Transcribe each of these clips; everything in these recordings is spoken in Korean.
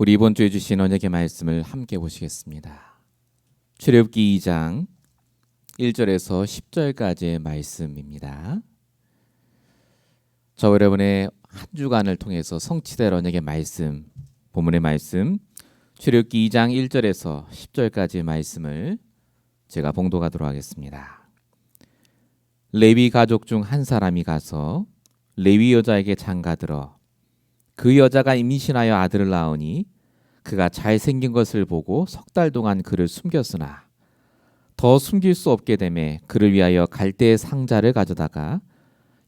우리 이번 주에 주신 언약의 말씀을 함께 보시겠습니다. 출애굽기 2장 1절에서 10절까지의 말씀입니다. 저와 여러분의 한 주간을 통해서 성취될 언약의 말씀, 본문의 말씀 출애굽기 2장 1절에서 10절까지의 말씀을 제가 봉독하도록 하겠습니다. 레위 가족 중 한 사람이 가서 레위 여자에게 장가들어 그 여자가 임신하여 아들을 낳으니 그가 잘생긴 것을 보고 석 달 동안 그를 숨겼으나 더 숨길 수 없게 되매 그를 위하여 갈대의 상자를 가져다가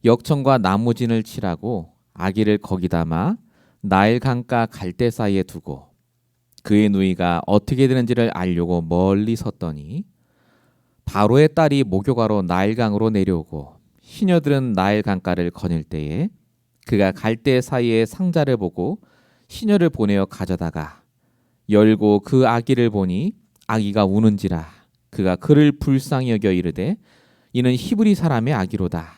역청과 나무진을 칠하고 아기를 거기 담아 나일 강가 갈대 사이에 두고 그의 누이가 어떻게 되는지를 알려고 멀리 섰더니 바로의 딸이 목욕하러 나일강으로 내려오고 시녀들은 나일 강가를 거닐 때에 그가 갈대 사이에 상자를 보고 시녀를 보내어 가져다가 열고 그 아기를 보니 아기가 우는지라 그가 그를 불쌍히 여겨 이르되 이는 히브리 사람의 아기로다.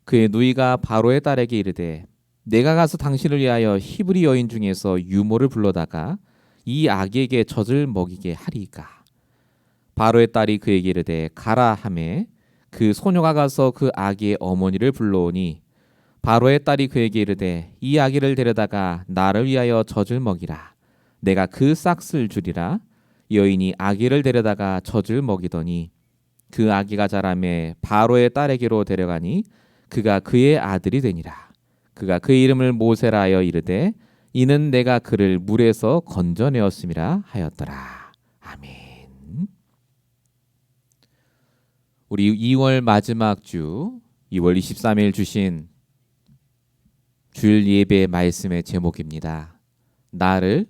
그의 누이가 바로의 딸에게 이르되 내가 가서 당신을 위하여 히브리 여인 중에서 유모를 불러다가 이 아기에게 젖을 먹이게 하리이까. 바로의 딸이 그에게 이르되 가라 하매 그 소녀가 가서 그 아기의 어머니를 불러오니 바로의 딸이 그에게 이르되 이 아기를 데려다가 나를 위하여 젖을 먹이라. 내가 그 싹을 주리라. 여인이 아기를 데려다가 젖을 먹이더니 그 아기가 자라매 바로의 딸에게로 데려가니 그가 그의 아들이 되니라. 그가 그의 이름을 모세라 하여 이르되 이는 내가 그를 물에서 건져내었음이라 하였더라. 아멘. 우리 2월 마지막 주 2월 23일 주신 주일 예배 말씀의 제목입니다. 나를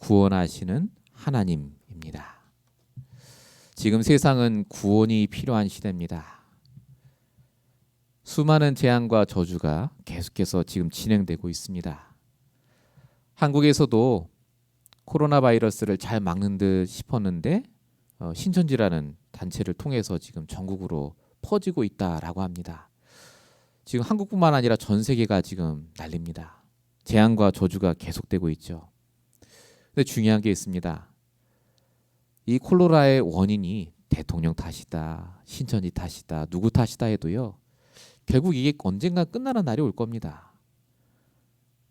구원하시는 하나님입니다. 지금 세상은 구원이 필요한 시대입니다. 수많은 재앙과 저주가 계속해서 지금 진행되고 있습니다. 한국에서도 코로나 바이러스를 잘 막는 듯 싶었는데 신천지라는 단체를 통해서 지금 전국으로 퍼지고 있다라고 합니다. 지금 한국뿐만 아니라 전 세계가 지금 난립니다. 재앙과 저주가 계속되고 있죠. 근데 중요한 게 있습니다. 이 콜로라의 원인이 대통령 탓이다, 신천지 탓이다, 누구 탓이다 해도요. 결국 이게 언젠가 끝나는 날이 올 겁니다.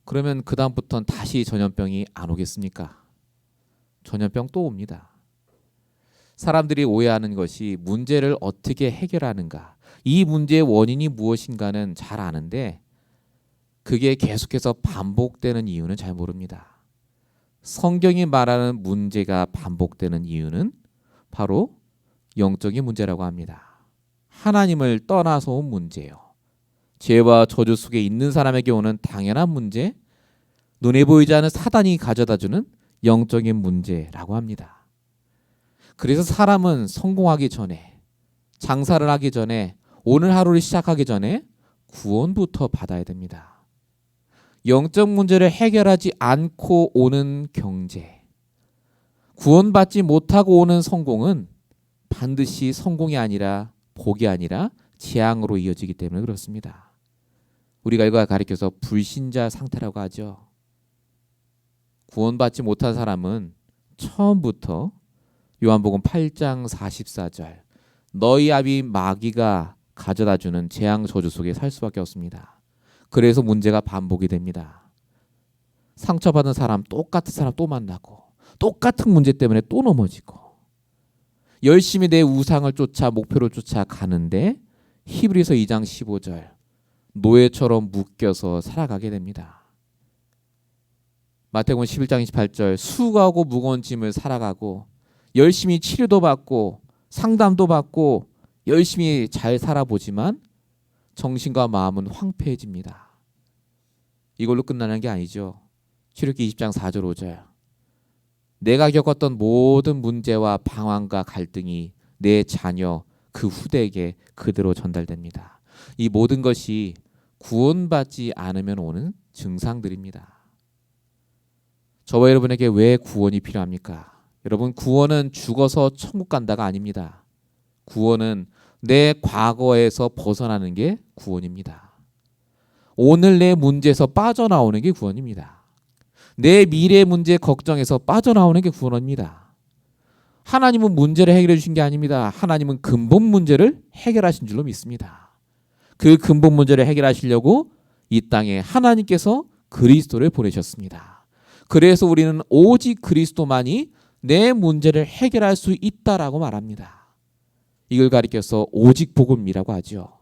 그러면 그 다음부터는 다시 전염병이 안 오겠습니까? 전염병 또 옵니다. 사람들이 오해하는 것이 문제를 어떻게 해결하는가, 이 문제의 원인이 무엇인가는 잘 아는데 그게 계속해서 반복되는 이유는 잘 모릅니다. 성경이 말하는 문제가 반복되는 이유는 바로 영적인 문제라고 합니다. 하나님을 떠나서 온 문제예요. 죄와 저주 속에 있는 사람에게 오는 당연한 문제, 눈에 보이지 않는 사단이 가져다주는 영적인 문제라고 합니다. 그래서 사람은 성공하기 전에, 장사를 하기 전에, 오늘 하루를 시작하기 전에 구원부터 받아야 됩니다. 영적 문제를 해결하지 않고 오는 경제, 구원받지 못하고 오는 성공은 반드시 성공이 아니라 복이 아니라 재앙으로 이어지기 때문에 그렇습니다. 우리가 이걸 가리켜서 불신자 상태라고 하죠. 구원받지 못한 사람은 처음부터 요한복음 8장 44절 너희 아비 마귀가 가져다주는 재앙 저주 속에 살 수밖에 없습니다. 그래서 문제가 반복이 됩니다. 상처받은 사람, 똑같은 사람 또 만나고 똑같은 문제 때문에 또 넘어지고 열심히 내 우상을 쫓아 목표를 쫓아 가는데 히브리서 2장 15절 노예처럼 묶여서 살아가게 됩니다. 마태복음 11장 28절 수고하고 무거운 짐을 살아가고 열심히 치료도 받고 상담도 받고 열심히 잘 살아보지만 정신과 마음은 황폐해집니다. 이걸로 끝나는 게 아니죠. 출애굽기 20장 4절 5절 내가 겪었던 모든 문제와 방황과 갈등이 내 자녀 그 후대에게 그대로 전달됩니다. 이 모든 것이 구원받지 않으면 오는 증상들입니다. 저와 여러분에게 왜 구원이 필요합니까? 여러분, 구원은 죽어서 천국 간다가 아닙니다. 구원은 내 과거에서 벗어나는 게 구원입니다. 오늘 내 문제에서 빠져나오는 게 구원입니다. 내 미래 문제 걱정에서 빠져나오는 게 구원입니다. 하나님은 문제를 해결해 주신 게 아닙니다. 하나님은 근본 문제를 해결하신 줄로 믿습니다. 그 근본 문제를 해결하시려고 이 땅에 하나님께서 그리스도를 보내셨습니다. 그래서 우리는 오직 그리스도만이 내 문제를 해결할 수 있다라고 말합니다. 이걸 가리켜서 오직 복음이라고 하죠.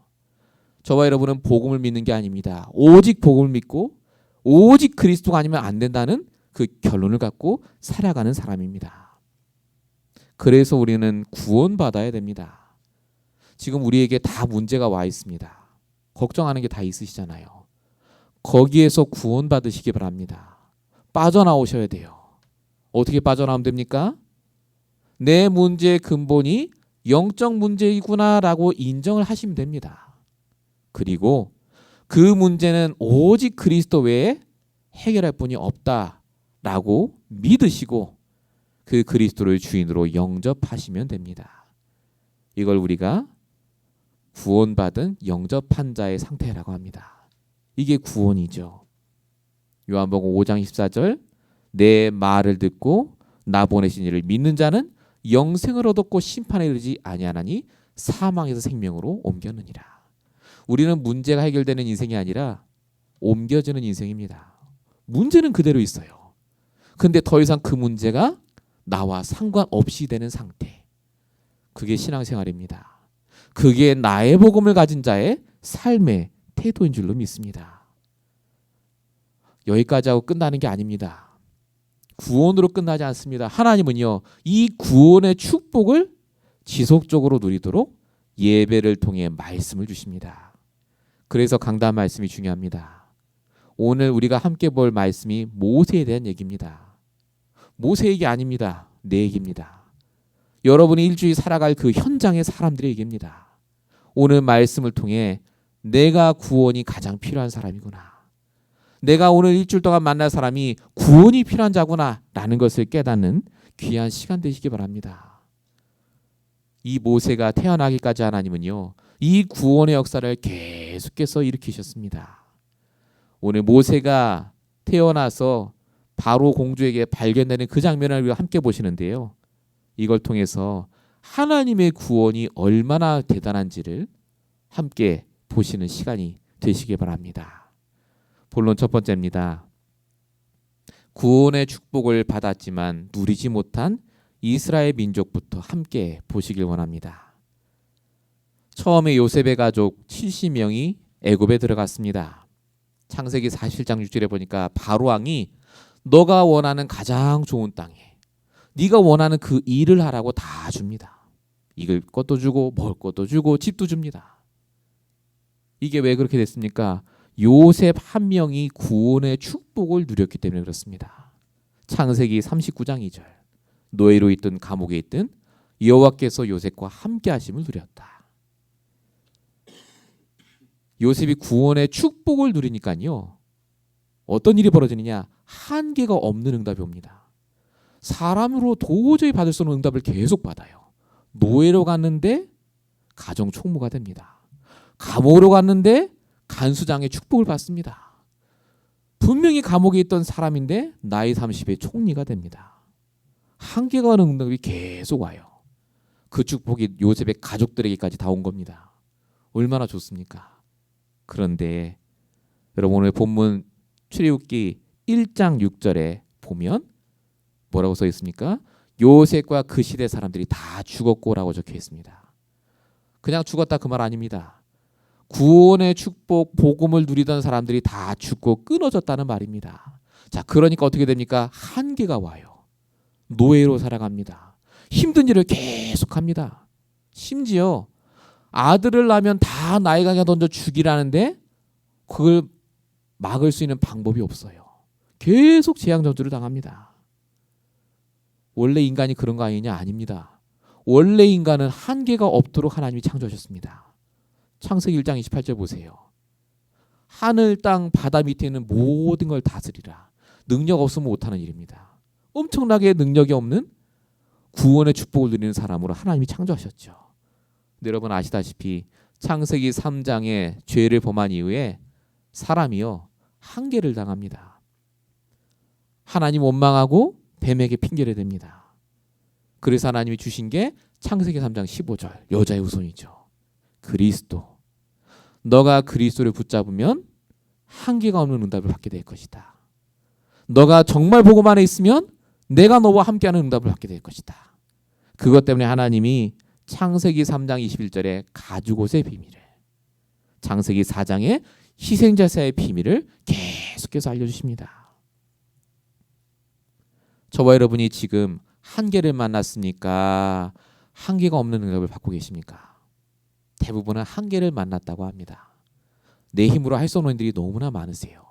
저와 여러분은 복음을 믿는 게 아닙니다. 오직 복음을 믿고 오직 그리스도가 아니면 안 된다는 그 결론을 갖고 살아가는 사람입니다. 그래서 우리는 구원받아야 됩니다. 지금 우리에게 다 문제가 와 있습니다. 걱정하는 게 다 있으시잖아요. 거기에서 구원받으시기 바랍니다. 빠져나오셔야 돼요. 어떻게 빠져나오면 됩니까? 내 문제의 근본이 영적 문제이구나라고 인정을 하시면 됩니다. 그리고 그 문제는 오직 그리스도 외에 해결할 분이 없다라고 믿으시고 그 그리스도를 주인으로 영접하시면 됩니다. 이걸 우리가 구원받은 영접한 자의 상태라고 합니다. 이게 구원이죠. 요한복음 5장 14절 내 말을 듣고 나 보내신 이를 믿는 자는 영생을 얻었고 심판에 이르지 아니하나니 사망에서 생명으로 옮겼느니라. 우리는 문제가 해결되는 인생이 아니라 옮겨지는 인생입니다. 문제는 그대로 있어요. 근데 더 이상 그 문제가 나와 상관없이 되는 상태. 그게 신앙생활입니다. 그게 나의 복음을 가진 자의 삶의 태도인 줄로 믿습니다. 여기까지 하고 끝나는 게 아닙니다. 구원으로 끝나지 않습니다. 하나님은요, 이 구원의 축복을 지속적으로 누리도록 예배를 통해 말씀을 주십니다. 그래서 강단 말씀이 중요합니다. 오늘 우리가 함께 볼 말씀이 모세에 대한 얘기입니다. 모세 얘기 아닙니다. 내 얘기입니다. 여러분이 일주일 살아갈 그 현장의 사람들의 얘기입니다. 오늘 말씀을 통해 내가 구원이 가장 필요한 사람이구나. 내가 오늘 일주일 동안 만날 사람이 구원이 필요한 자구나 라는 것을 깨닫는 귀한 시간 되시기 바랍니다. 이 모세가 태어나기까지 하나님은요, 이 구원의 역사를 계속해서 일으키셨습니다. 오늘 모세가 태어나서 바로 공주에게 발견되는 그 장면을 우리가 함께 보시는데요. 이걸 통해서 하나님의 구원이 얼마나 대단한지를 함께 보시는 시간이 되시기 바랍니다. 본론 첫 번째입니다. 구원의 축복을 받았지만 누리지 못한 이스라엘 민족부터 함께 보시길 원합니다. 처음에 요셉의 가족 70명이 애굽에 들어갔습니다. 창세기 47장 6절에 보니까 바로 왕이 너가 원하는 가장 좋은 땅에 네가 원하는 그 일을 하라고 다 줍니다. 익을 것도 주고 먹을 것도 주고 집도 줍니다. 이게 왜 그렇게 됐습니까? 요셉 한 명이 구원의 축복을 누렸기 때문에 그렇습니다. 창세기 39장 2절 노예로 있던 감옥에 있던 여호와께서 요셉과 함께 하심을 누렸다. 요셉이 구원의 축복을 누리니까요. 어떤 일이 벌어지느냐? 한계가 없는 응답이 옵니다. 사람으로 도저히 받을 수 없는 응답을 계속 받아요. 노예로 갔는데 가정 총무가 됩니다. 감옥으로 갔는데 간수장의 축복을 받습니다. 분명히 감옥에 있던 사람인데 나이 30에 총리가 됩니다. 한계가 없는 응답이 계속 와요. 그 축복이 요셉의 가족들에게까지 다 온 겁니다. 얼마나 좋습니까? 그런데 여러분 오늘 본문 출애굽기 1장 6절에 보면 뭐라고 써 있습니까? 요셉과 그 시대 사람들이 다 죽었고라고 적혀 있습니다. 그냥 죽었다 그 말 아닙니다. 구원의 축복, 복음을 누리던 사람들이 다 죽고 끊어졌다는 말입니다. 자, 그러니까 어떻게 됩니까? 한계가 와요. 노예로 살아갑니다. 힘든 일을 계속합니다. 심지어 아들을 낳으면 다 나이가 던져 죽이라는데 그걸 막을 수 있는 방법이 없어요. 계속 재앙저주를 당합니다. 원래 인간이 그런 거 아니냐? 아닙니다. 원래 인간은 한계가 없도록 하나님이 창조하셨습니다. 창세기 1장 28절 보세요. 하늘, 땅, 바다 밑에 있는 모든 걸 다스리라. 능력 없으면 못하는 일입니다. 엄청나게 능력이 없는 구원의 축복을 누리는 사람으로 하나님이 창조하셨죠. 근데 여러분 아시다시피 창세기 3장에 죄를 범한 이후에 사람이요 한계를 당합니다. 하나님 원망하고 뱀에게 핑계를 댑니다. 그래서 하나님이 주신 게 창세기 3장 15절 여자의 후손이죠. 그리스도. 너가 그리스도를 붙잡으면 한계가 없는 응답을 받게 될 것이다. 너가 정말 복음 안에 있으면 내가 너와 함께하는 응답을 받게 될 것이다. 그것 때문에 하나님이 창세기 3장 21절에 가죽옷의 비밀을, 창세기 4장에 희생제사의 비밀을 계속해서 알려주십니다. 저와 여러분이 지금 한계를 만났습니까? 한계가 없는 응답을 받고 계십니까? 대부분은 한계를 만났다고 합니다. 내 힘으로 할 수 없는 일들이 너무나 많으세요.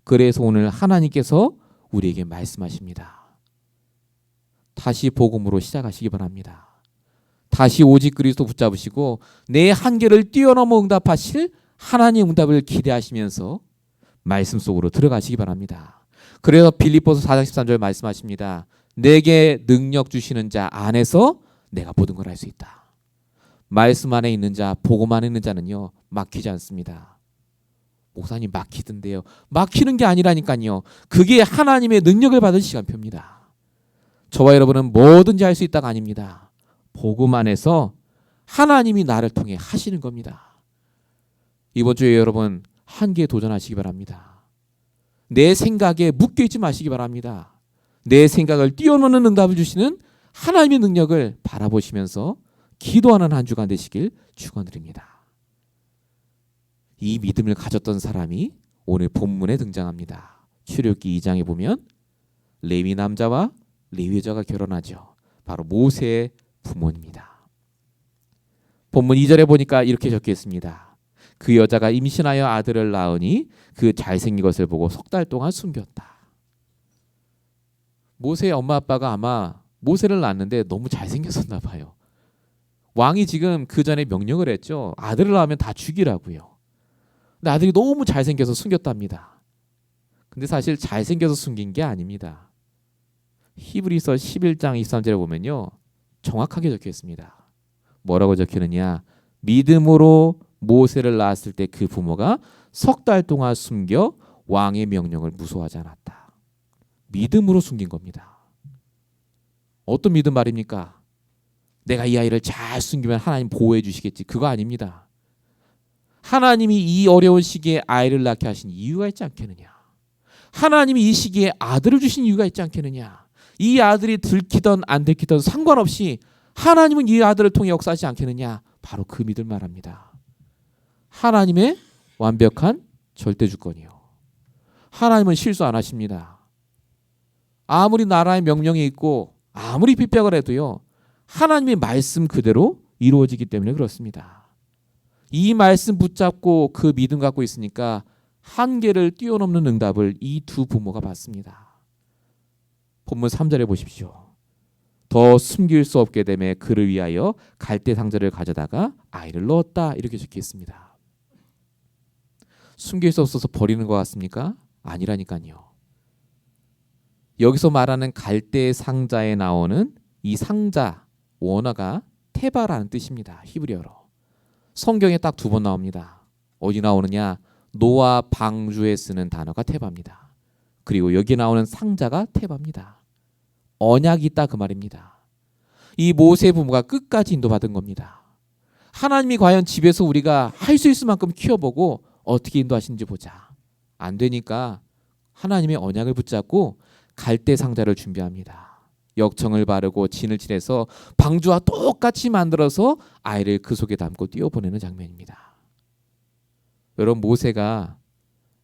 그래서 오늘 하나님께서 우리에게 말씀하십니다. 다시 복음으로 시작하시기 바랍니다. 다시 오직 그리스도 붙잡으시고 내 한계를 뛰어넘어 응답하실 하나님의 응답을 기대하시면서 말씀 속으로 들어가시기 바랍니다. 그래서 빌립보서 4장 13절 말씀하십니다. 내게 능력 주시는 자 안에서 내가 모든 걸 할 수 있다. 말씀 안에 있는 자, 복음 안에 있는 자는요 막히지 않습니다. 목사님 막히던데요. 막히는 게 아니라니까요. 그게 하나님의 능력을 받을 시간표입니다. 저와 여러분은 뭐든지 할 수 있다가 아닙니다. 복음 안에서 하나님이 나를 통해 하시는 겁니다. 이번 주에 여러분 한계에 도전하시기 바랍니다. 내 생각에 묶여있지 마시기 바랍니다. 내 생각을 뛰어넘는 응답을 주시는 하나님의 능력을 바라보시면서 기도하는 한 주간 되시길 축원드립니다. 이 믿음을 가졌던 사람이 오늘 본문에 등장합니다. 출애굽기 2장에 보면 레위 남자와 레위 여자가 결혼하죠. 바로 모세의 부모입니다. 본문 2절에 보니까 이렇게 적혀 있습니다. 그 여자가 임신하여 아들을 낳으니 그 잘생긴 것을 보고 3달 동안 숨겼다. 모세의 엄마 아빠가 아마 모세를 낳았는데 너무 잘생겼었나 봐요. 왕이 지금 그 전에 명령을 했죠. 아들을 낳으면 다 죽이라고요. 근데 아들이 너무 잘생겨서 숨겼답니다. 근데 사실 잘생겨서 숨긴 게 아닙니다. 히브리서 11장 23절에 보면요. 정확하게 적혀 있습니다. 뭐라고 적혀있느냐. 믿음으로 모세를 낳았을 때 그 부모가 3달 동안 숨겨 왕의 명령을 무소하지 않았다. 믿음으로 숨긴 겁니다. 어떤 믿음 말입니까? 내가 이 아이를 잘 숨기면 하나님 보호해 주시겠지. 그거 아닙니다. 하나님이 이 어려운 시기에 아이를 낳게 하신 이유가 있지 않겠느냐. 하나님이 이 시기에 아들을 주신 이유가 있지 않겠느냐. 이 아들이 들키던 안 들키던 상관없이 하나님은 이 아들을 통해 역사하지 않겠느냐. 바로 그 믿음 말합니다. 하나님의 완벽한 절대 주권이요. 하나님은 실수 안 하십니다. 아무리 나라의 명령이 있고 아무리 핍박을 해도요. 하나님의 말씀 그대로 이루어지기 때문에 그렇습니다. 이 말씀 붙잡고 그 믿음 갖고 있으니까 한계를 뛰어넘는 응답을 이 두 부모가 받습니다. 본문 3절에 보십시오. 더 숨길 수 없게 되매 그를 위하여 갈대 상자를 가져다가 아이를 넣었다. 이렇게 적혀 있습니다. 숨길 수 없어서 버리는 것 같습니까? 아니라니까요. 여기서 말하는 갈대 상자에 나오는 이 상자 원어가 테바라는 뜻입니다. 히브리어로. 성경에 딱 2번 나옵니다. 어디 나오느냐? 노아 방주에 쓰는 단어가 테바입니다. 그리고 여기 나오는 상자가 테바입니다. 언약이 있다 그 말입니다. 이 모세 부모가 끝까지 인도받은 겁니다. 하나님이 과연 집에서 우리가 할 수 있을 만큼 키워보고 어떻게 인도하시는지 보자. 안 되니까 하나님의 언약을 붙잡고 갈대 상자를 준비합니다. 역청을 바르고 진을 칠해서 방주와 똑같이 만들어서 아이를 그 속에 담고 띄워보내는 장면입니다. 여러분 모세가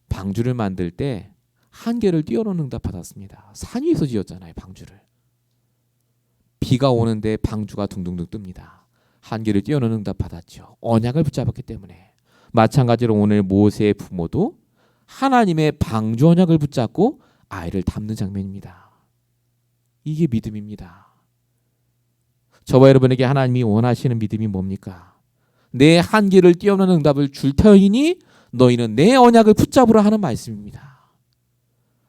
방주를 만들 때 한계를 뛰어넘는 응답 받았습니다. 산 위에서 지었잖아요. 방주를. 비가 오는데 방주가 둥둥둥 뜹니다. 한계를 뛰어넘는 응답 받았죠. 언약을 붙잡았기 때문에. 마찬가지로 오늘 모세의 부모도 하나님의 방주 언약을 붙잡고 아이를 담는 장면입니다. 이게 믿음입니다. 저와 여러분에게 하나님이 원하시는 믿음이 뭡니까? 내 한계를 뛰어넘는 응답을 줄 터이니 너희는 내 언약을 붙잡으라 하는 말씀입니다.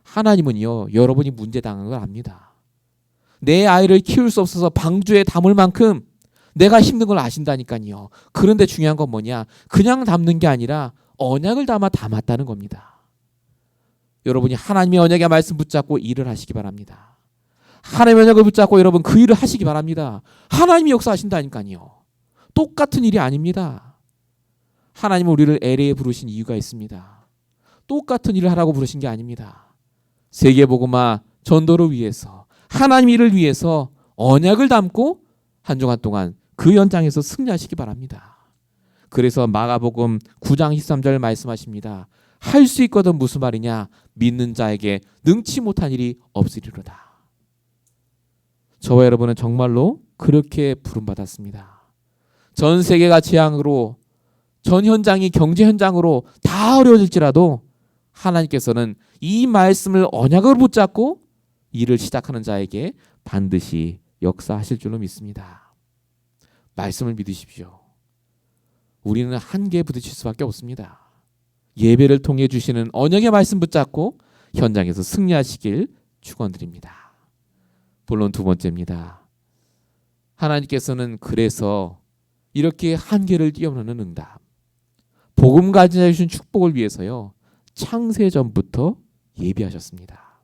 하나님은요, 여러분이 문제 당한 걸 압니다. 내 아이를 키울 수 없어서 방주에 담을 만큼 내가 힘든 걸 아신다니까요. 그런데 중요한 건 뭐냐? 그냥 담는 게 아니라 언약을 담았다는 겁니다. 여러분이 하나님의 언약의 말씀 붙잡고 일을 하시기 바랍니다. 하나님의 언약을 붙잡고 여러분 그 일을 하시기 바랍니다. 하나님이 역사하신다니까요. 똑같은 일이 아닙니다. 하나님은 우리를 LA에 부르신 이유가 있습니다. 똑같은 일을 하라고 부르신 게 아닙니다. 세계복음화 전도를 위해서 하나님 일을 위해서 언약을 담고 한 주간 동안 그 현장에서 승리하시기 바랍니다. 그래서 마가복음 9장 13절 말씀하십니다. 할 수 있거든 무슨 말이냐? 믿는 자에게 능치 못한 일이 없으리로다. 저와 여러분은 정말로 그렇게 부름받았습니다. 전 세계가 재앙으로 전 현장이 경제 현장으로 다 어려워질지라도 하나님께서는 이 말씀을 언약으로 붙잡고 일을 시작하는 자에게 반드시 역사하실 줄로 믿습니다. 말씀을 믿으십시오. 우리는 한계에 부딪힐 수밖에 없습니다. 예배를 통해 주시는 언약의 말씀 붙잡고 현장에서 승리하시길 축원드립니다. 본론 두 번째입니다. 하나님께서는 그래서 이렇게 한계를 뛰어넘는 응답, 복음 가진 자에 주신 축복을 위해서요 창세전부터 예비하셨습니다.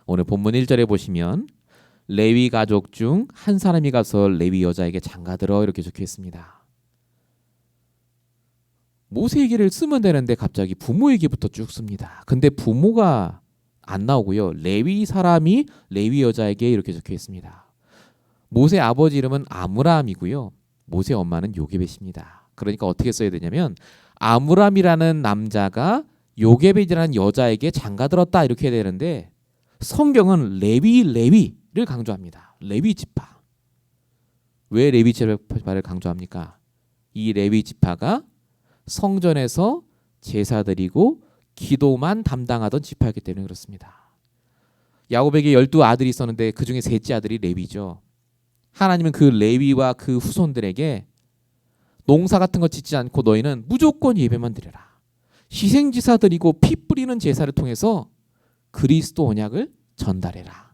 오늘 본문 1절에 보시면 레위 가족 중 한 사람이 가서 레위 여자에게 장가들어 이렇게 적혀 있습니다. 모세 얘기를 쓰면 되는데 갑자기 부모 얘기부터 쭉 씁니다. 근데 부모가 안 나오고요. 레위 사람이 레위 여자에게 이렇게 적혀 있습니다. 모세 아버지 이름은 아므람이고요. 모세 엄마는 요게벳입니다. 그러니까 어떻게 써야 되냐면 아므람이라는 남자가 요게벳이라는 여자에게 장가들었다 이렇게 해야 되는데 성경은 레위를 강조합니다. 레위 지파. 왜 레위 지파를 강조합니까? 이 레위 지파가 성전에서 제사 드리고 기도만 담당하던 지파였기 때문에 그렇습니다. 야곱에게 12아들이 있었는데 그중에 셋째 아들이 레위죠. 하나님은 그 레위와 그 후손들에게 농사 같은 거 짓지 않고 너희는 무조건 예배만 드려라. 희생지사 드리고 피 뿌리는 제사를 통해서 그리스도 언약을 전달해라.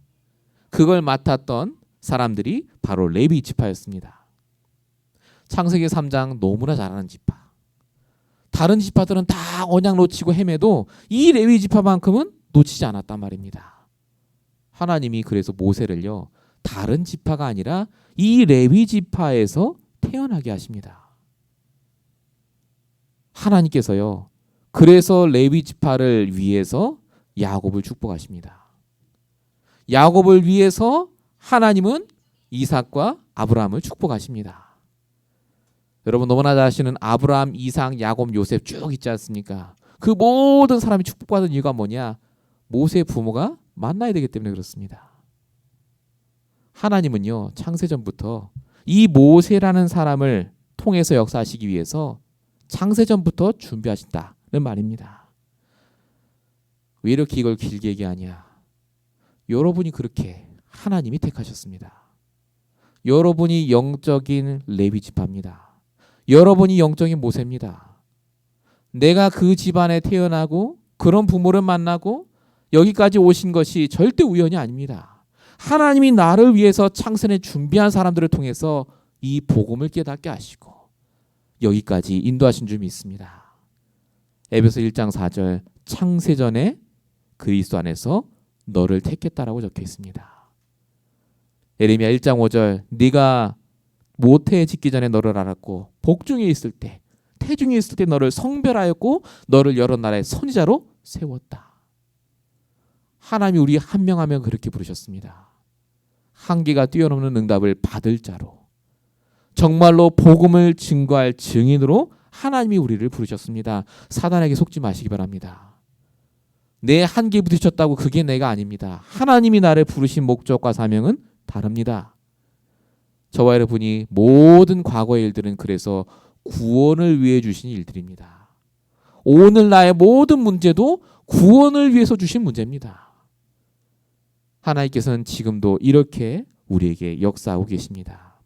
그걸 맡았던 사람들이 바로 레위 지파였습니다. 창세기 3장 너무나 잘하는 지파. 다른 지파들은 다 언약 놓치고 헤매도 이 레위 지파만큼은 놓치지 않았단 말입니다. 하나님이 그래서 모세를요 다른 지파가 아니라 이 레위 지파에서 태어나게 하십니다. 하나님께서요 그래서 레위 지파를 위해서 야곱을 축복하십니다. 야곱을 위해서 하나님은 이삭과 아브라함을 축복하십니다. 여러분 너무나 잘 아시는 아브라함, 이삭, 야곱, 요셉 쭉 있지 않습니까? 그 모든 사람이 축복받은 이유가 뭐냐? 모세의 부모가 만나야 되기 때문에 그렇습니다. 하나님은요 창세전부터 이 모세라는 사람을 통해서 역사하시기 위해서 창세전부터 준비하신다는 말입니다. 왜 이렇게 이걸 길게 얘기하냐? 여러분이 그렇게 하나님이 택하셨습니다. 여러분이 영적인 레위 지파입니다. 여러분이 영적인 모세입니다. 내가 그 집안에 태어나고 그런 부모를 만나고 여기까지 오신 것이 절대 우연이 아닙니다. 하나님이 나를 위해서 창세에 준비한 사람들을 통해서 이 복음을 깨닫게 하시고 여기까지 인도하신 줄 믿습니다. 에베소 1장 4절 창세전에 그리스도 안에서 너를 택했다라고 적혀 있습니다. 예레미야 1장 5절 네가 모태에 짓기 전에 너를 알았고 복중에 있을 때 태중에 있을 때 너를 성별하였고 너를 여러 나라의 선지자로 세웠다. 하나님이 우리 한 명 한 명 그렇게 부르셨습니다. 한계가 뛰어넘는 응답을 받을 자로 정말로 복음을 증거할 증인으로 하나님이 우리를 부르셨습니다. 사단에게 속지 마시기 바랍니다. 내 한계에 부딪혔다고 그게 내가 아닙니다. 하나님이 나를 부르신 목적과 사명은 다릅니다. 저와 여러분이 모든 과거의 일들은 그래서 구원을 위해 주신 일들입니다. 오늘 나의 모든 문제도 구원을 위해서 주신 문제입니다. 하나님께서는 지금도 이렇게 우리에게 역사하고 계십니다.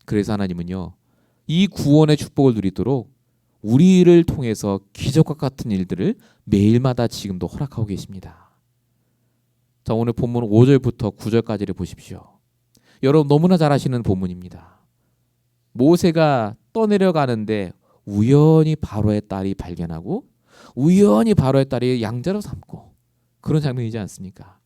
그래서 하나님은요 이 구원의 축복을 누리도록 우리를 통해서 기적과 같은 일들을 매일마다 지금도 허락하고 계십니다. 자, 오늘 본문 5절부터 9절까지를 보십시오. 여러분 너무나 잘 아시는 본문입니다. 모세가 떠내려가는데 우연히 바로의 딸이 발견하고 우연히 바로의 딸이 양자로 삼고 그런 장면이지 않습니까?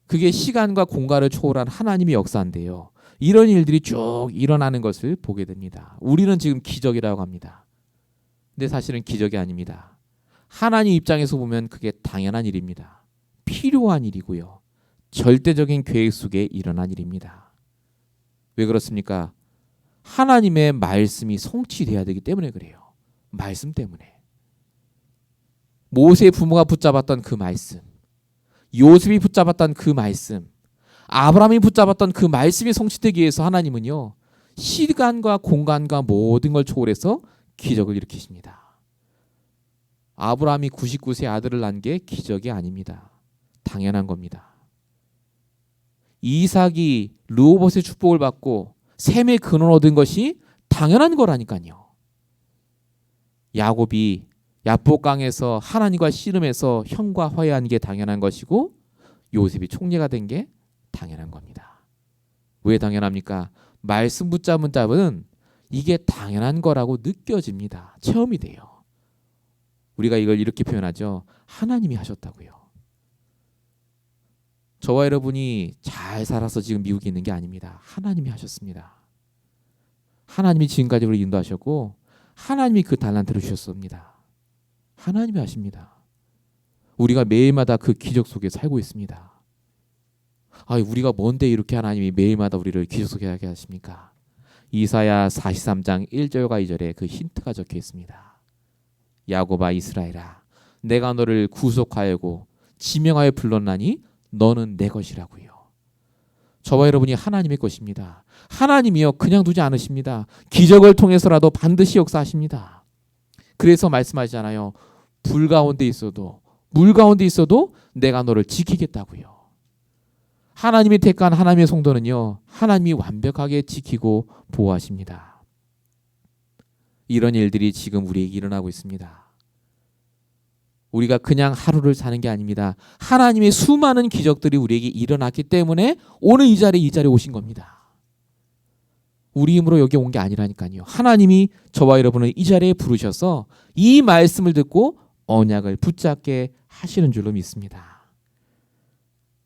그게 시간과 공간을 초월한 하나님의 역사인데요. 이런 일들이 쭉 일어나는 것을 보게 됩니다. 우리는 지금 기적이라고 합니다. 근데 사실은 기적이 아닙니다. 하나님 입장에서 보면 그게 당연한 일입니다. 필요한 일이고요. 절대적인 계획 속에 일어난 일입니다. 왜 그렇습니까? 하나님의 말씀이 성취돼야 되기 때문에 그래요. 말씀 때문에. 모세의 부모가 붙잡았던 그 말씀, 요셉이 붙잡았던 그 말씀, 아브라함이 붙잡았던 그 말씀이 성취되기 위해서 하나님은요, 시간과 공간과 모든 걸 초월해서 기적을 일으키십니다. 아브라함이 99세 아들을 낳은 게 기적이 아닙니다. 당연한 겁니다. 이삭이 르호봇의 축복을 받고 셈의 근원 얻은 것이 당연한 거라니까요. 야곱이 야복강에서 하나님과 씨름해서 형과 화해한 게 당연한 것이고 요셉이 총리가 된 게 당연한 겁니다. 왜 당연합니까? 말씀 붙잡은 자는 이게 당연한 거라고 느껴집니다. 체험이 돼요. 우리가 이걸 이렇게 표현하죠. 하나님이 하셨다고요. 저와 여러분이 잘 살아서 지금 미국에 있는 게 아닙니다. 하나님이 하셨습니다. 하나님이 지금까지 우리를 인도하셨고 하나님이 그 달란트를 주셨습니다. 하나님이 하십니다. 우리가 매일마다 그 기적 속에 살고 있습니다. 우리가 뭔데 이렇게 하나님이 매일마다 우리를 기적 속에 하게 하십니까? 이사야 43장 1절과 2절에 그 힌트가 적혀 있습니다. 야곱아 이스라엘아 내가 너를 구속하여고 지명하여 불렀나니 너는 내 것이라고요. 저와 여러분이 하나님의 것입니다. 하나님이요 그냥 두지 않으십니다. 기적을 통해서라도 반드시 역사하십니다. 그래서 말씀하시잖아요. 불 가운데 있어도 물 가운데 있어도 내가 너를 지키겠다고요. 하나님이 택한 하나님의 성도는요. 하나님이 완벽하게 지키고 보호하십니다. 이런 일들이 지금 우리에게 일어나고 있습니다. 우리가 그냥 하루를 사는 게 아닙니다. 하나님의 수많은 기적들이 우리에게 일어났기 때문에 오늘 이 자리에 오신 겁니다. 우리 힘으로 여기 온 게 아니라니까요. 하나님이 저와 여러분을 이 자리에 부르셔서 이 말씀을 듣고 언약을 붙잡게 하시는 줄로 믿습니다.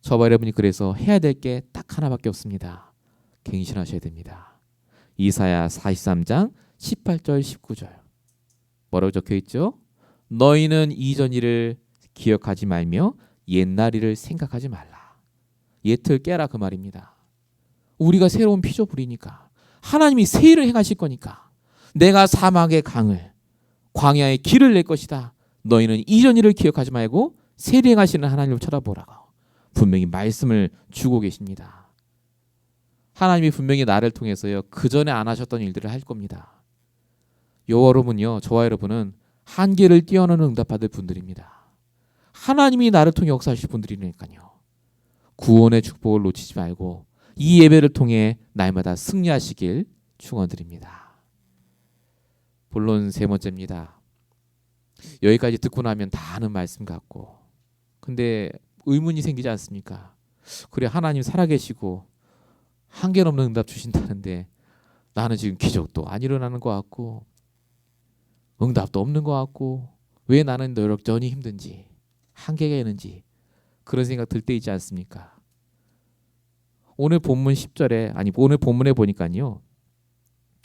저와 여러분이 그래서 해야 될 게 딱 하나밖에 없습니다. 갱신하셔야 됩니다. 이사야 43장 18절 19절 뭐라고 적혀 있죠? 너희는 이전 일을 기억하지 말며 옛날 일을 생각하지 말라. 옛을 깨라 그 말입니다. 우리가 새로운 피조물이니까 하나님이 새 일을 행하실 거니까 내가 사막의 강을 광야의 길을 낼 것이다. 너희는 이전 일을 기억하지 말고 새 일을 행하시는 하나님을 쳐다보라고 분명히 말씀을 주고 계십니다. 하나님이 분명히 나를 통해서요 그전에 안 하셨던 일들을 할 겁니다. 여러분요 저와 여러분은 한계를 뛰어넘는 응답받을 분들입니다. 하나님이 나를 통해 역사하실 분들이니까요. 구원의 축복을 놓치지 말고 이 예배를 통해 날마다 승리하시길 축원드립니다. 본론 세 번째입니다. 여기까지 듣고 나면 다 아는 말씀 같고 근데 의문이 생기지 않습니까? 그래 하나님 살아계시고 한계넘는 응답 주신다는데 나는 지금 기적도 안 일어나는 것 같고 응답도 없는 것 같고 왜 나는 여전히 힘든지 한계가 있는지 그런 생각 들 때 있지 않습니까? 오늘 본문 10절에 오늘 본문에 보니까요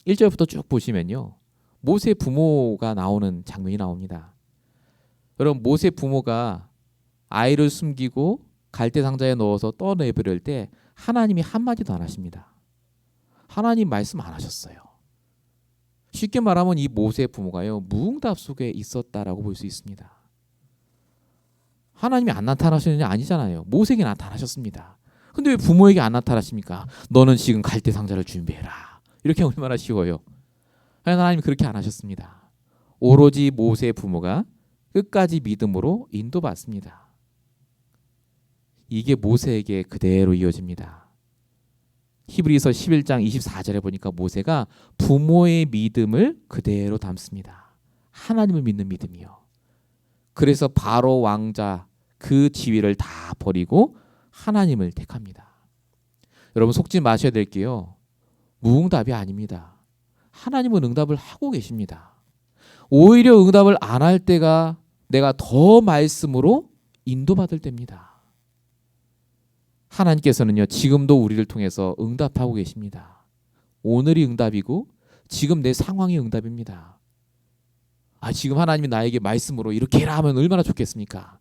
1절부터 쭉 보시면요 모세 부모가 나오는 장면이 나옵니다. 여러분 모세 부모가 아이를 숨기고 갈대 상자에 넣어서 떠내버릴 때 하나님이 한마디도 안 하십니다. 하나님 말씀 안 하셨어요. 쉽게 말하면 이 모세 부모가요 무응답 속에 있었다라고 볼 수 있습니다. 하나님이 안 나타나시느냐 아니잖아요. 모세에게 나타나셨습니다. 근데 왜 부모에게 안 나타나십니까? 너는 지금 갈대 상자를 준비해라. 이렇게 얼마나 쉬워요. 하나님이 그렇게 안 하셨습니다. 오로지 모세 부모가 끝까지 믿음으로 인도받습니다. 이게 모세에게 그대로 이어집니다. 히브리서 11장 24절에 보니까 모세가 부모의 믿음을 그대로 담습니다. 하나님을 믿는 믿음이요. 그래서 바로 왕자 그 지위를 다 버리고 하나님을 택합니다. 여러분 속지 마셔야 될 게요. 무응답이 아닙니다. 하나님은 응답을 하고 계십니다. 오히려 응답을 안 할 때가 내가 더 말씀으로 인도받을 때입니다. 하나님께서는요, 지금도 우리를 통해서 응답하고 계십니다. 오늘이 응답이고 지금 내 상황이 응답입니다. 지금 하나님이 나에게 말씀으로 이렇게 해라 하면 얼마나 좋겠습니까?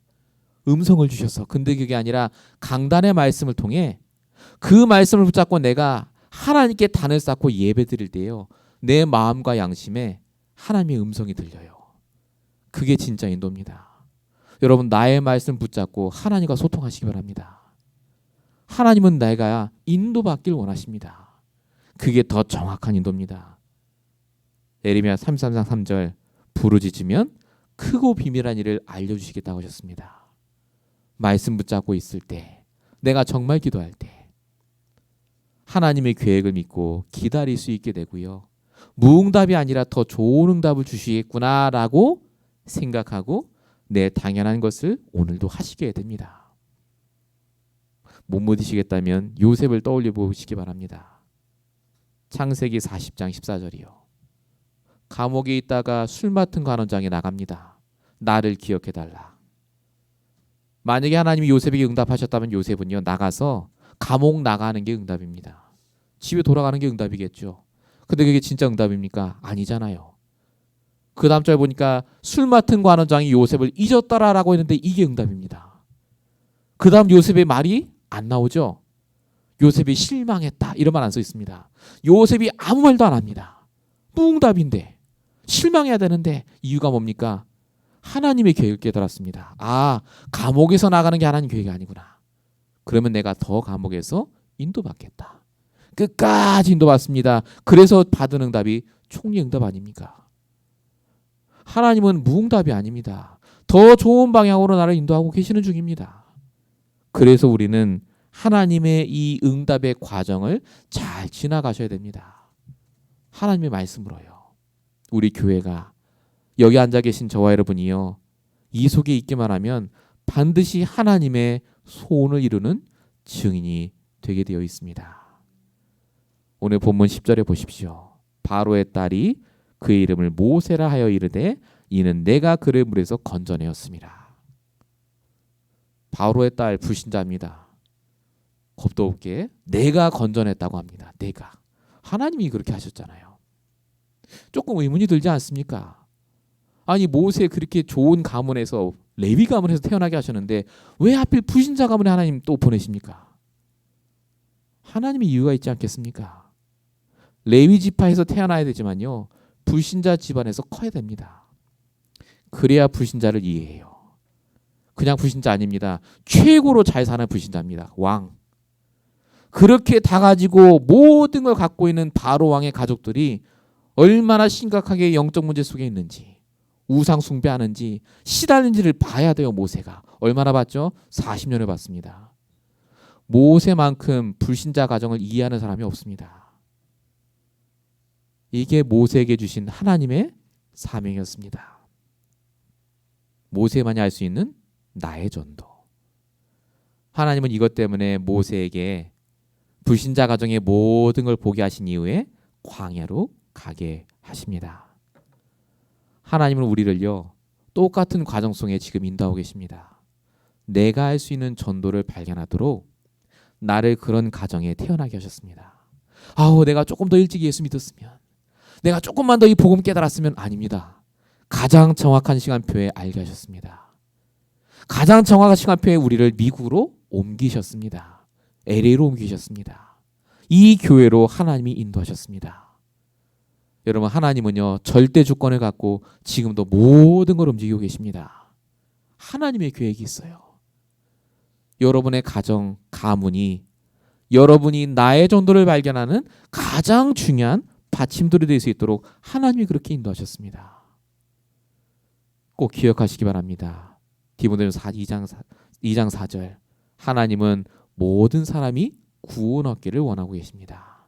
음성을 주셔서. 근데 그게 아니라 강단의 말씀을 통해 그 말씀을 붙잡고 내가 하나님께 단을 쌓고 예배드릴 때요, 내 마음과 양심에 하나님의 음성이 들려요. 그게 진짜 인도입니다. 여러분, 나의 말씀 붙잡고 하나님과 소통하시기 바랍니다. 하나님은 내가 인도받길 원하십니다. 그게 더 정확한 인도입니다. 예레미야 33장 3절, 부르짖으면 크고 비밀한 일을 알려주시겠다고 하셨습니다. 말씀 붙잡고 있을 때, 내가 정말 기도할 때 하나님의 계획을 믿고 기다릴 수 있게 되고요, 무응답이 아니라 더 좋은 응답을 주시겠구나라고 생각하고 내 당연한 것을 오늘도 하시게 됩니다. 못 믿으시겠다면 요셉을 떠올려 보시기 바랍니다. 창세기 40장 14절이요. 감옥에 있다가 술 맡은 관원장이 나갑니다. 나를 기억해달라. 만약에 하나님이 요셉에게 응답하셨다면 요셉은요, 나가서 감옥 나가는 게 응답입니다. 집에 돌아가는 게 응답이겠죠. 근데 그게 진짜 응답입니까? 아니잖아요. 그 다음 절 보니까 술 맡은 관원장이 요셉을 잊었더라라고 했는데 이게 응답입니다. 그 다음 요셉의 말이 안 나오죠. 요셉이 실망했다 이런 말 안 써 있습니다. 요셉이 아무 말도 안 합니다. 무응답인데 실망해야 되는데 이유가 뭡니까? 하나님의 계획을 깨달았습니다. 감옥에서 나가는 게 하나님 계획이 아니구나. 그러면 내가 더 감옥에서 인도받겠다. 끝까지 인도받습니다. 그래서 받은 응답이 총리 응답 아닙니까? 하나님은 무응답이 아닙니다. 더 좋은 방향으로 나를 인도하고 계시는 중입니다. 그래서 우리는 하나님의 이 응답의 과정을 잘 지나가셔야 됩니다. 하나님의 말씀으로요. 우리 교회가, 여기 앉아 계신 저와 여러분이요, 이 속에 있기만 하면 반드시 하나님의 소원을 이루는 증인이 되게 되어 있습니다. 오늘 본문 10절에 보십시오. 바로의 딸이 그의 이름을 모세라 하여 이르되 이는 내가 그를 물에서 건져내었습니다. 바로의 딸 불신자입니다. 겁도 없게 내가 건져냈다고 합니다. 내가. 하나님이 그렇게 하셨잖아요. 조금 의문이 들지 않습니까? 아니, 모세 그렇게 좋은 가문에서, 레위 가문에서 태어나게 하셨는데 왜 하필 불신자 가문에 하나님 또 보내십니까? 하나님의 이유가 있지 않겠습니까? 레위 지파에서 태어나야 되지만요, 불신자 집안에서 커야 됩니다. 그래야 불신자를 이해해요. 그냥 불신자 아닙니다. 최고로 잘 사는 불신자입니다. 왕. 그렇게 다 가지고 모든 걸 갖고 있는 바로 왕의 가족들이 얼마나 심각하게 영적 문제 속에 있는지, 우상 숭배하는지 시달리는지를 봐야 돼요. 모세가 얼마나 봤죠? 40년을 봤습니다. 모세만큼 불신자 가정을 이해하는 사람이 없습니다. 이게 모세에게 주신 하나님의 사명이었습니다. 모세만이 할 수 있는 나의 전도. 하나님은 이것 때문에 모세에게 불신자 가정의 모든 걸 보게 하신 이후에 광야로 가게 하십니다. 하나님은 우리를요, 똑같은 과정 속에 지금 인도하고 계십니다. 내가 할 수 있는 전도를 발견하도록 나를 그런 가정에 태어나게 하셨습니다. 내가 조금 더 일찍 예수 믿었으면, 내가 조금만 더 이 복음 깨달았으면, 아닙니다. 가장 정확한 시간표에 알게 하셨습니다. 가장 정확한 시간표에 우리를 미국으로 옮기셨습니다. LA로 옮기셨습니다. 이 교회로 하나님이 인도하셨습니다. 여러분, 하나님은요, 절대 주권을 갖고 지금도 모든 걸 움직이고 계십니다. 하나님의 계획이 있어요. 여러분의 가정, 가문이 여러분이 나의 전도를 발견하는 가장 중요한 받침돌이 될 수 있도록 하나님이 그렇게 인도하셨습니다. 꼭 기억하시기 바랍니다. 디모데전서 2장 4절, 하나님은 모든 사람이 구원 얻기를 원하고 계십니다.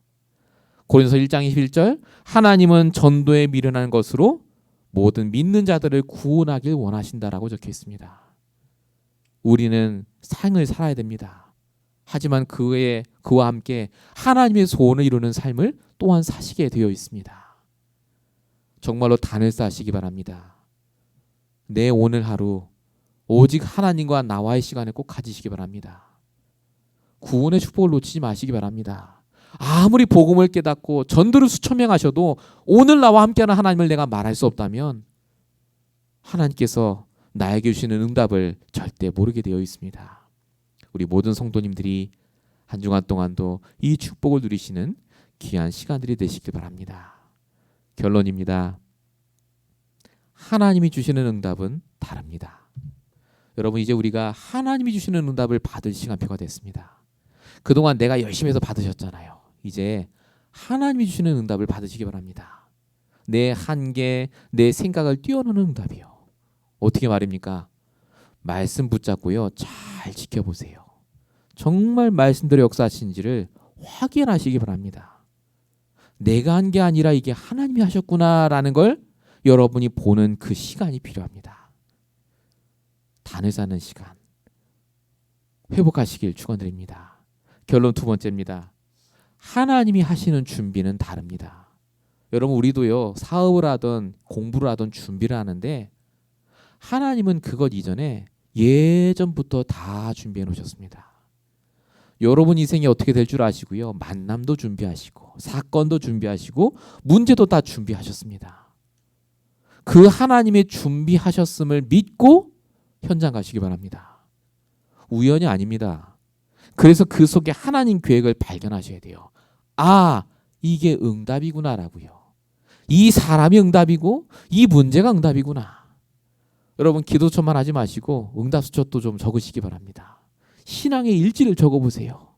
고린도서 1장 21절, 하나님은 전도에 미련한 것으로 모든 믿는 자들을 구원하길 원하신다라고 적혀 있습니다. 우리는 삶을 살아야 됩니다. 하지만 그와 함께 하나님의 소원을 이루는 삶을 또한 사시게 되어 있습니다. 정말로 단을 쌓으시기 바랍니다. 내 오늘 하루 오직 하나님과 나와의 시간을 꼭 가지시기 바랍니다. 구원의 축복을 놓치지 마시기 바랍니다. 아무리 복음을 깨닫고 전도를 수천 명 하셔도 오늘 나와 함께하는 하나님을 내가 말할 수 없다면 하나님께서 나에게 주시는 응답을 절대 모르게 되어 있습니다. 우리 모든 성도님들이 한 주간 동안도 이 축복을 누리시는 귀한 시간들이 되시길 바랍니다. 결론입니다. 하나님이 주시는 응답은 다릅니다. 여러분, 이제 우리가 하나님이 주시는 응답을 받을 시간표가 됐습니다. 그동안 내가 열심히 해서 받으셨잖아요. 이제 하나님이 주시는 응답을 받으시기 바랍니다. 내 한계, 내 생각을 뛰어넘는 응답이요. 어떻게 말입니까? 말씀 붙잡고요, 잘 지켜보세요. 정말 말씀대로 역사하신지를 확인하시기 바랍니다. 내가 한 게 아니라 이게 하나님이 하셨구나라는 걸 여러분이 보는 그 시간이 필요합니다. 단을 쌓는 시간 회복하시길 축원드립니다. 결론 두 번째입니다. 하나님이 하시는 준비는 다릅니다. 여러분, 우리도요, 사업을 하든 공부를 하든 준비를 하는데 하나님은 그것 이전에 예전부터 다 준비해 놓으셨습니다. 여러분 인생이 어떻게 될 줄 아시고요, 만남도 준비하시고 사건도 준비하시고 문제도 다 준비하셨습니다. 그 하나님의 준비하셨음을 믿고 현장 가시기 바랍니다. 우연이 아닙니다. 그래서 그 속에 하나님 계획을 발견하셔야 돼요. 아, 이게 응답이구나라고요. 이 사람이 응답이고 이 문제가 응답이구나. 여러분, 기도처만 하지 마시고 응답수첩도 좀 적으시기 바랍니다. 신앙의 일지를 적어보세요.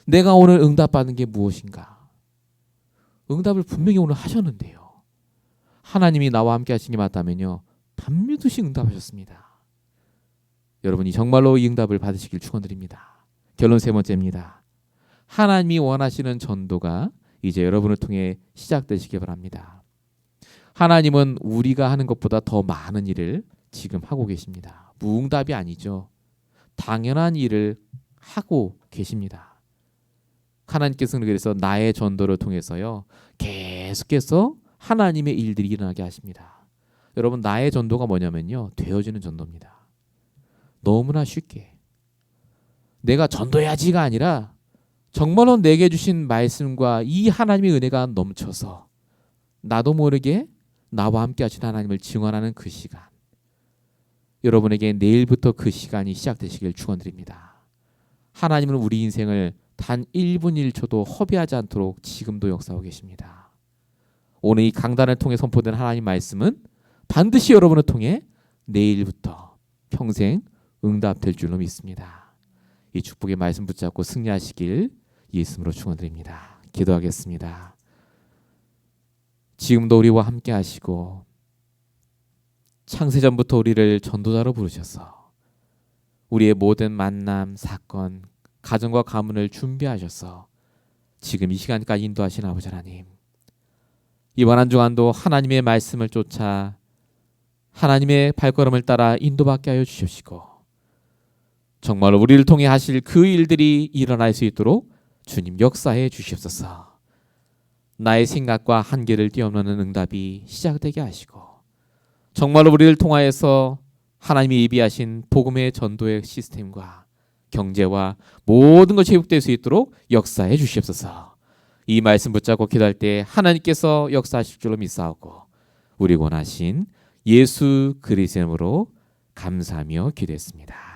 내가 오늘 응답받는 게 무엇인가? 응답을 분명히 오늘 하셨는데요. 하나님이 나와 함께 하신 게 맞다면요, 밤늦듯이 응답하셨습니다. 여러분이 정말로 이 응답을 받으시길 축원드립니다. 결론 세 번째입니다. 하나님이 원하시는 전도가 이제 여러분을 통해 시작되시기 바랍니다. 하나님은 우리가 하는 것보다 더 많은 일을 지금 하고 계십니다. 무응답이 아니죠. 당연한 일을 하고 계십니다. 하나님께서는 그래서 나의 전도를 통해서요, 계속해서 하나님의 일들이 일어나게 하십니다. 여러분, 나의 전도가 뭐냐면요, 되어지는 전도입니다. 너무나 쉽게 내가 전도해야지가 아니라 정말로 내게 주신 말씀과 이 하나님의 은혜가 넘쳐서 나도 모르게 나와 함께 하신 하나님을 증언하는 그 시간, 여러분에게 내일부터 그 시간이 시작되시길 축원드립니다. 하나님은 우리 인생을 단 1분 1초도 허비하지 않도록 지금도 역사하고 계십니다. 오늘 이 강단을 통해 선포된 하나님 말씀은 반드시 여러분을 통해 내일부터 평생 응답될 줄로 믿습니다. 이 축복의 말씀 붙잡고 승리하시길 예수님으로 축원드립니다. 기도하겠습니다. 지금도 우리와 함께 하시고 창세전부터 우리를 전도자로 부르셔서 우리의 모든 만남, 사건, 가정과 가문을 준비하셔서 지금 이 시간까지 인도하신 아버지 하나님, 이번 한 주간도 하나님의 말씀을 쫓아 하나님의 발걸음을 따라 인도받게 하여 주시옵시고 정말 우리를 통해 하실 그 일들이 일어날 수 있도록 주님 역사해 주시옵소서. 나의 생각과 한계를 뛰어넘는 응답이 시작되게 하시고 정말로 우리를 통하여서 하나님이 예비하신 복음의 전도의 시스템과 경제와 모든 것이 회복될 수 있도록 역사해 주시옵소서. 이 말씀 붙잡고 기도할 때 하나님께서 역사하실 줄로 믿사오고 우리 원하신 예수 그리스도의 이름으로 감사하며 기도했습니다.